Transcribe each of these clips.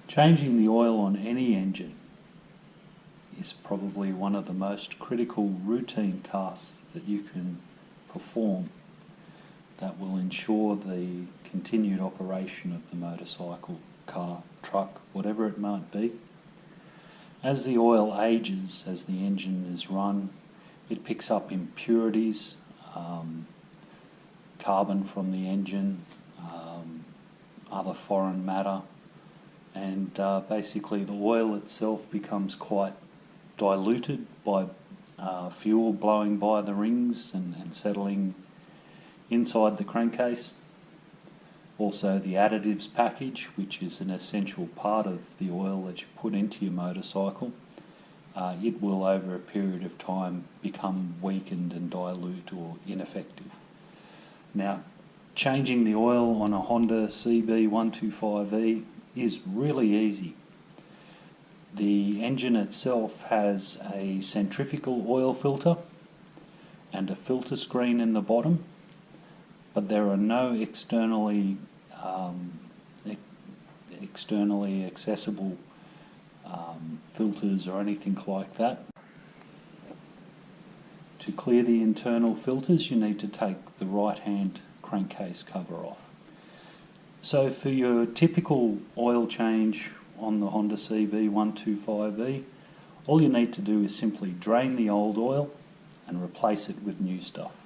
Changing the oil on any engine is probably one of the most critical routine tasks that you can perform that will ensure the continued operation of the motorcycle, car, truck, whatever it might be. As the oil ages, as the engine is run, it picks up impurities, carbon from the engine, other foreign matter, and basically the oil itself becomes quite diluted by fuel blowing by the rings and settling inside the crankcase. Also the additives package, which is an essential part of the oil that you put into your motorcycle, it will over a period of time become weakened and dilute or ineffective. Now, changing the oil on a Honda CB125E is really easy. The engine itself has a centrifugal oil filter and a filter screen in the bottom, but there are no externally accessible filters or anything like that. To clear the internal filters, you need to take the right hand crankcase cover off. So for your typical oil change on the Honda CB125E, all you need to do is simply drain the old oil and replace it with new stuff.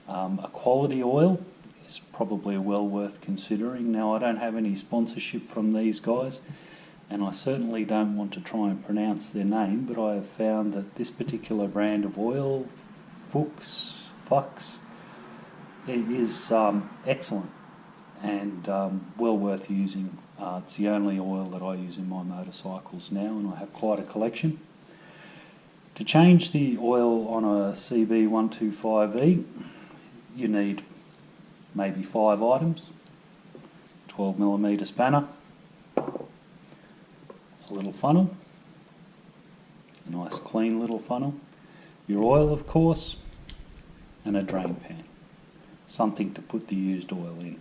A quality oil is probably well worth considering. Now, I don't have any sponsorship from these guys, and I certainly don't want to try and pronounce their name, but I have found that this particular brand of oil, Fuchs, is excellent and well worth using. It's the only oil that I use in my motorcycles now, and I have quite a collection. To change the oil on a CB125E, you need maybe 5 items: 12mm spanner, a little funnel, a nice clean little funnel, your oil of course, and a drain pan, something to put the used oil in.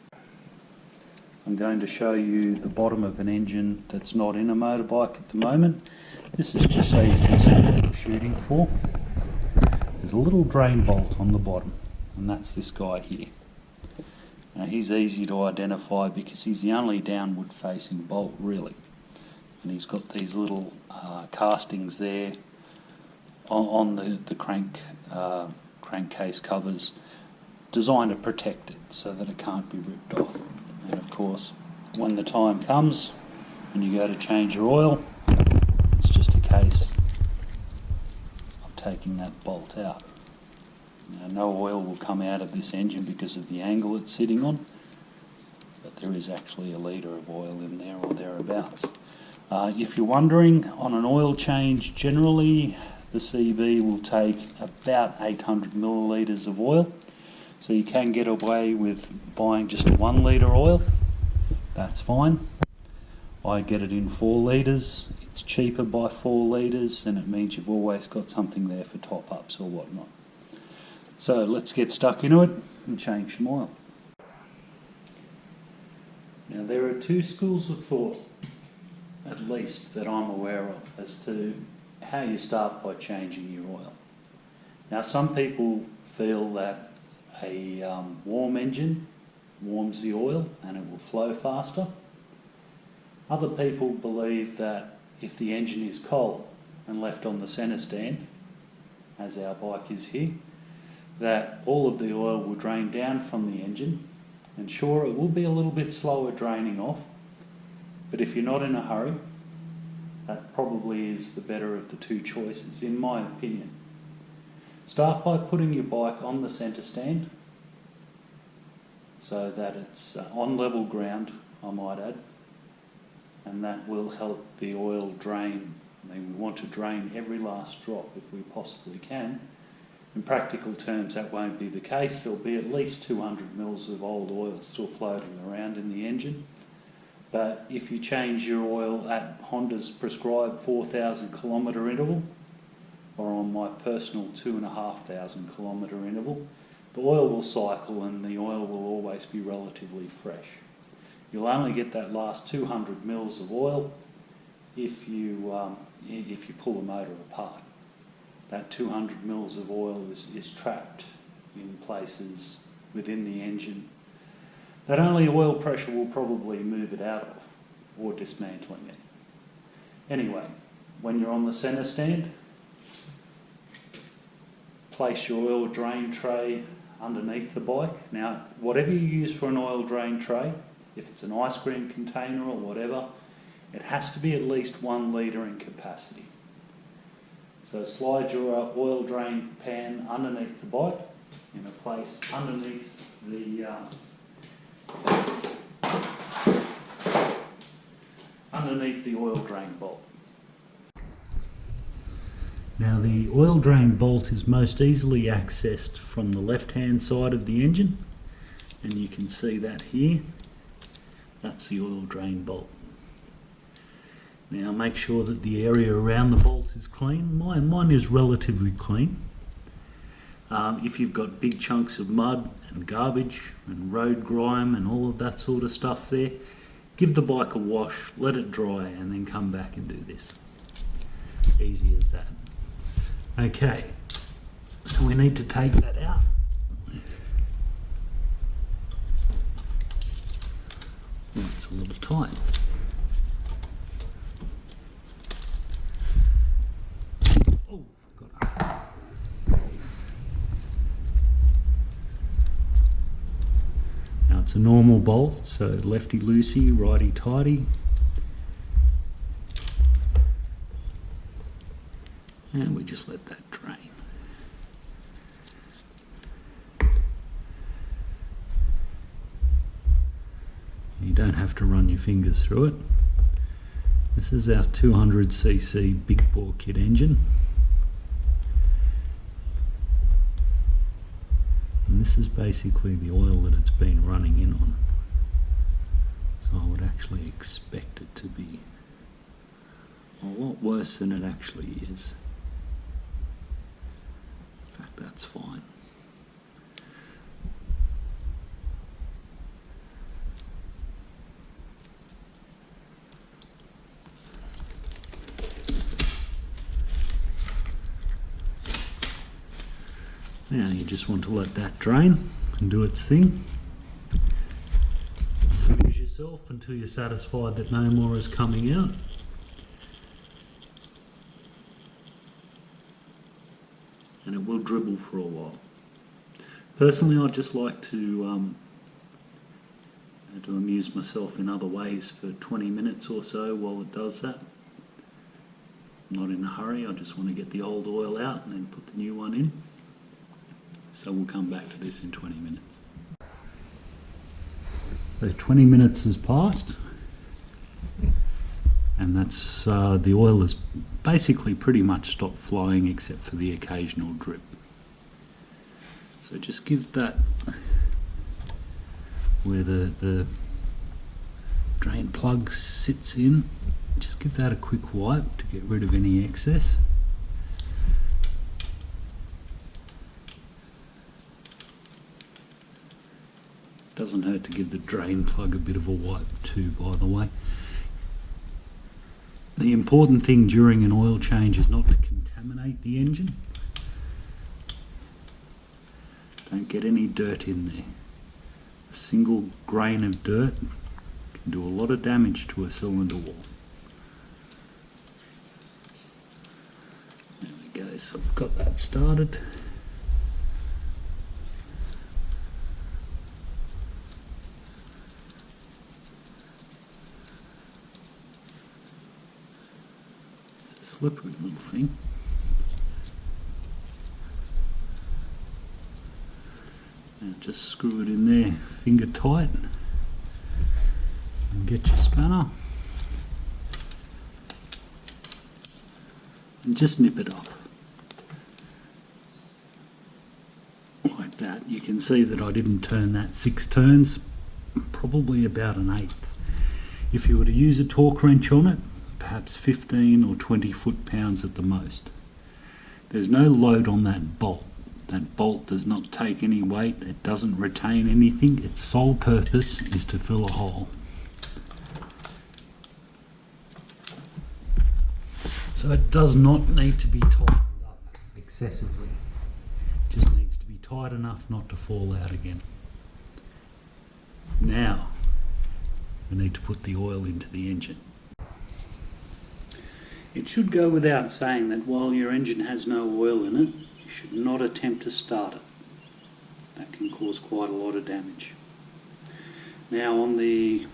I'm going to show you the bottom of an engine that's not in a motorbike at the moment. This is just so you can see what I'm shooting for. There's a little drain bolt on the bottom, and that's this guy here. Now he's easy to identify because he's the only downward facing bolt really, and he's got these little castings there on the crankcase covers designed to protect it so that it can't be ripped off. And of course, when the time comes and you go to change your oil, it's just a case of taking that bolt out. Now, no oil will come out of this engine because of the angle it's sitting on, but there is actually a litre of oil in there or thereabouts. If you're wondering, on an oil change generally the CB will take about 800 millilitres of oil, so you can get away with buying just a 1 litre oil. That's fine. I get it in 4 litres. It's cheaper by 4 litres, and it means you've always got something there for top-ups or whatnot. So let's get stuck into it and change some oil. Now there are 2 schools of thought, at least, that I'm aware of as to how you start by changing your oil. Now some people feel that a warm engine warms the oil and it will flow faster. Other people believe that if the engine is cold and left on the centre stand, as our bike is here, that all of the oil will drain down from the engine, and sure, it will be a little bit slower draining off, but if you're not in a hurry, that probably is the better of the 2 choices, in my opinion. Start by putting your bike on the centre stand so that it's on level ground, I might add, and that will help the oil drain. I mean, we want to drain every last drop if we possibly can. In practical terms, that won't be the case. There'll be at least 200 mils of old oil still floating around in the engine. But if you change your oil at Honda's prescribed 4,000 kilometre interval, or on my personal 2,500 kilometre interval, the oil will cycle and the oil will always be relatively fresh. You'll only get that last 200 mils of oil if you pull the motor apart. That 200 mils of oil is trapped in places within the engine that only oil pressure will probably move it out of, or dismantling it. Anyway, when you're on the centre stand, place your oil drain tray underneath the bike. Now, whatever you use for an oil drain tray, if it's an ice cream container or whatever, it has to be at least 1 litre in capacity. So slide your oil drain pan underneath the bike in a place underneath the oil drain bolt. Now the oil drain bolt is most easily accessed from the left hand side of the engine, and you can see that here. That's the oil drain bolt. Now make sure that the area around the bolt is clean. Mine is relatively clean. If you've got big chunks of mud and garbage and road grime and all of that sort of stuff there, give the bike a wash, let it dry, and then come back and do this. Easy as that. Okay, so we need to take that out. It's a little tight. Oh, got it. Now it's a normal bolt, so lefty loosey, righty tighty. And we just let that drain. You don't have to run your fingers through it. This is our 200cc big bore kit engine. And this is basically the oil that it's been running in on. So I would actually expect it to be a lot worse than it actually is. In fact, that's fine. Now you just want to let that drain and do its thing. Amuse yourself until you're satisfied that no more is coming out. And it will dribble for a while. Personally, I just like to amuse myself in other ways for 20 minutes or so while it does that. I'm not in a hurry, I just want to get the old oil out and then put the new one in. So we'll come back to this in 20 minutes. So 20 minutes has passed, and that's the oil has basically pretty much stopped flowing except for the occasional drip. So just give that, where the drain plug sits in, just give that a quick wipe to get rid of any excess. Doesn't hurt to give the drain plug a bit of a wipe too, by the way. The important thing during an oil change is not to contaminate the engine. Don't get any dirt in there. A single grain of dirt can do a lot of damage to a cylinder wall. There we go, so I've got that started. Slippery little thing. Now just screw it in there, finger tight, and get your spanner and just nip it off like that. You can see that I didn't turn that 6 turns, probably about an 1/8. If you were to use a torque wrench on it, perhaps 15 or 20 foot-pounds at the most. There's no load on that bolt. That bolt does not take any weight, it doesn't retain anything, its sole purpose is to fill a hole. So it does not need to be tightened up excessively. It just needs to be tight enough not to fall out again. Now we need to put the oil into the engine. It should go without saying that while your engine has no oil in it, you should not attempt to start it. That can cause quite a lot of damage. Now on the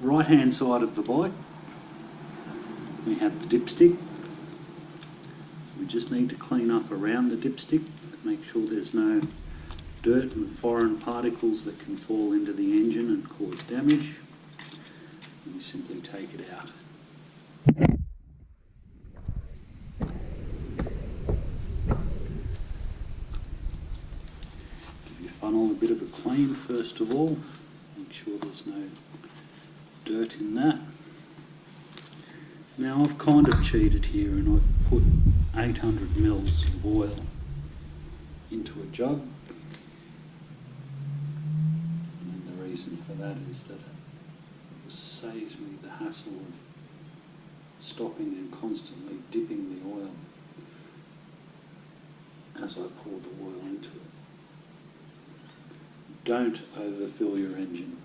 right hand side of the bike we have the dipstick. We just need to clean up around the dipstick, make sure there's no dirt and foreign particles that can fall into the engine and cause damage. And we simply take it out. Give your funnel a bit of a clean first of all. Make sure there's no dirt in that. Now I've kind of cheated here and I've put 800 mils of oil into a jug. And the reason for that is that it saves me the hassle of stopping and constantly dipping the oil as I pour the oil into it. Don't overfill your engine.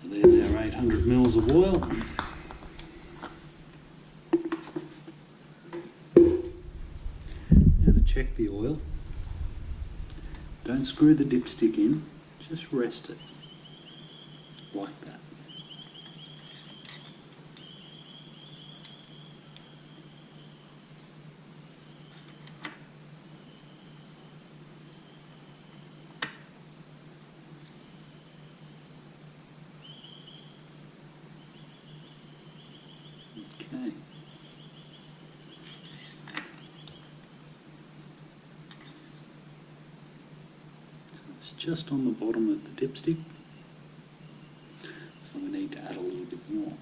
There's our 800 mils of oil. Now to check the oil, don't screw the dipstick in, just rest it like that. Okay. So it's just on the bottom of the dipstick, so we need to add a little bit more.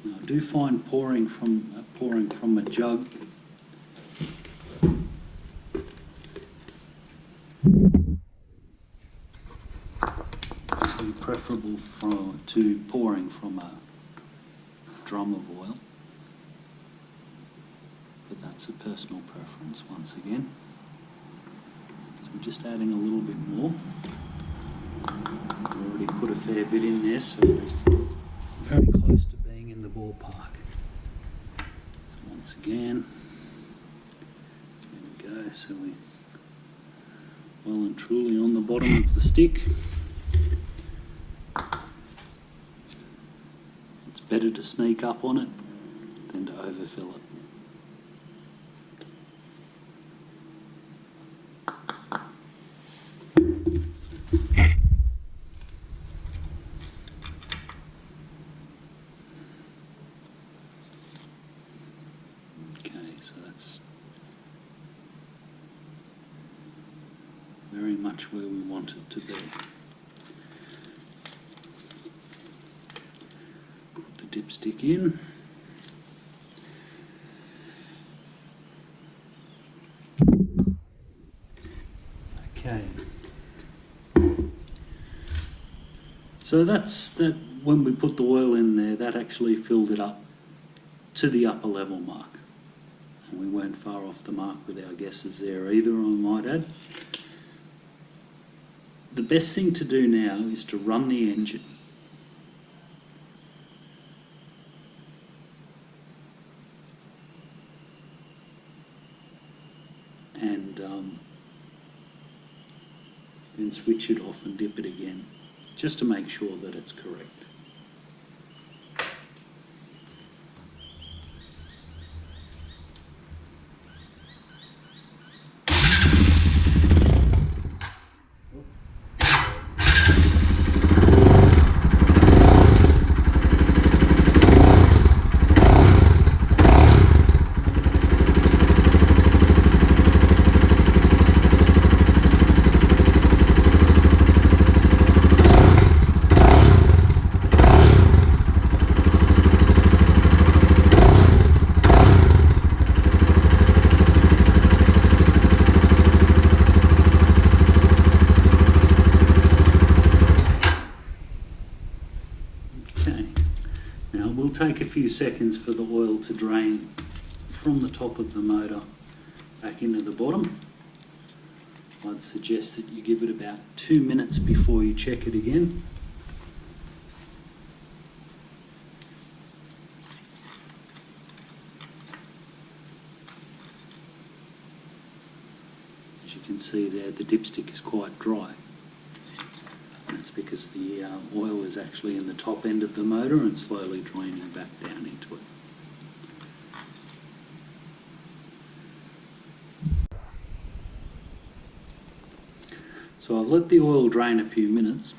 I do find pouring from a jug to be preferable to pouring from a drum of oil, but that's a personal preference once again. So we're just adding a little bit more. We've already put a fair bit in there, so we're very close to being in the ballpark. So once again, there we go, so we're well and truly on the bottom of the stick. It's better to sneak up on it than to overfill it. So that's very much where we want it to be. Put the dipstick in. Okay. So that's that. When we put the oil in there, that actually filled it up to the upper level mark. And we weren't far off the mark with our guesses there either, I might add. The best thing to do now is to run the engine. And then switch it off and dip it again, just to make sure that it's correct. take a few seconds for the oil to drain from the top of the motor back into the bottom. I'd suggest that you give it about 2 minutes before you check it again. As you can see there, the dipstick is quite dry. That's because the oil is actually in the top end of the motor and slowly draining back down into it. So I've let the oil drain a few minutes.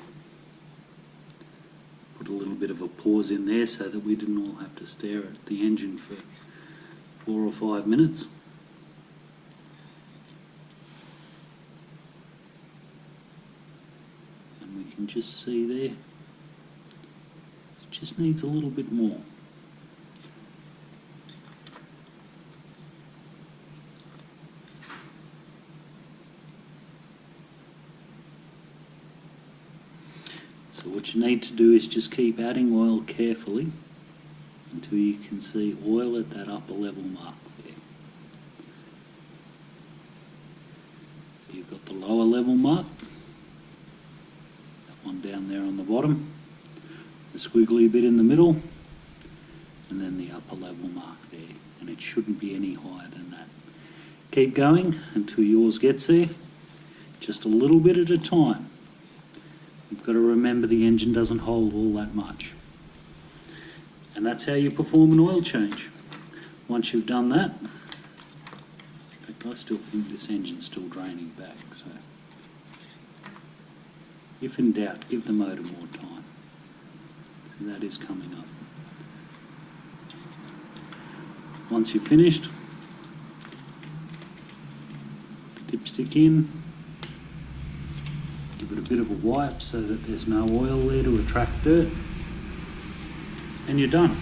Put a little bit of a pause in there so that we didn't all have to stare at the engine for 4 or 5 minutes. And we can just see there, it just needs a little bit more. So what you need to do is just keep adding oil carefully until you can see oil at that upper level mark there. So you've got the lower level mark, that one down there on the bottom, the squiggly bit in the middle, and then the upper level mark there, and it shouldn't be any higher than that. Keep going until yours gets there, just a little bit at a time. You've got to remember the engine doesn't hold all that much. And that's how you perform an oil change. Once you've done that, in fact I still think this engine's still draining back, so if in doubt, give the motor more time. See, that is coming up. Once you've finished, the dipstick in. Give it a bit of a wipe so that there's no oil there to attract dirt, and you're done.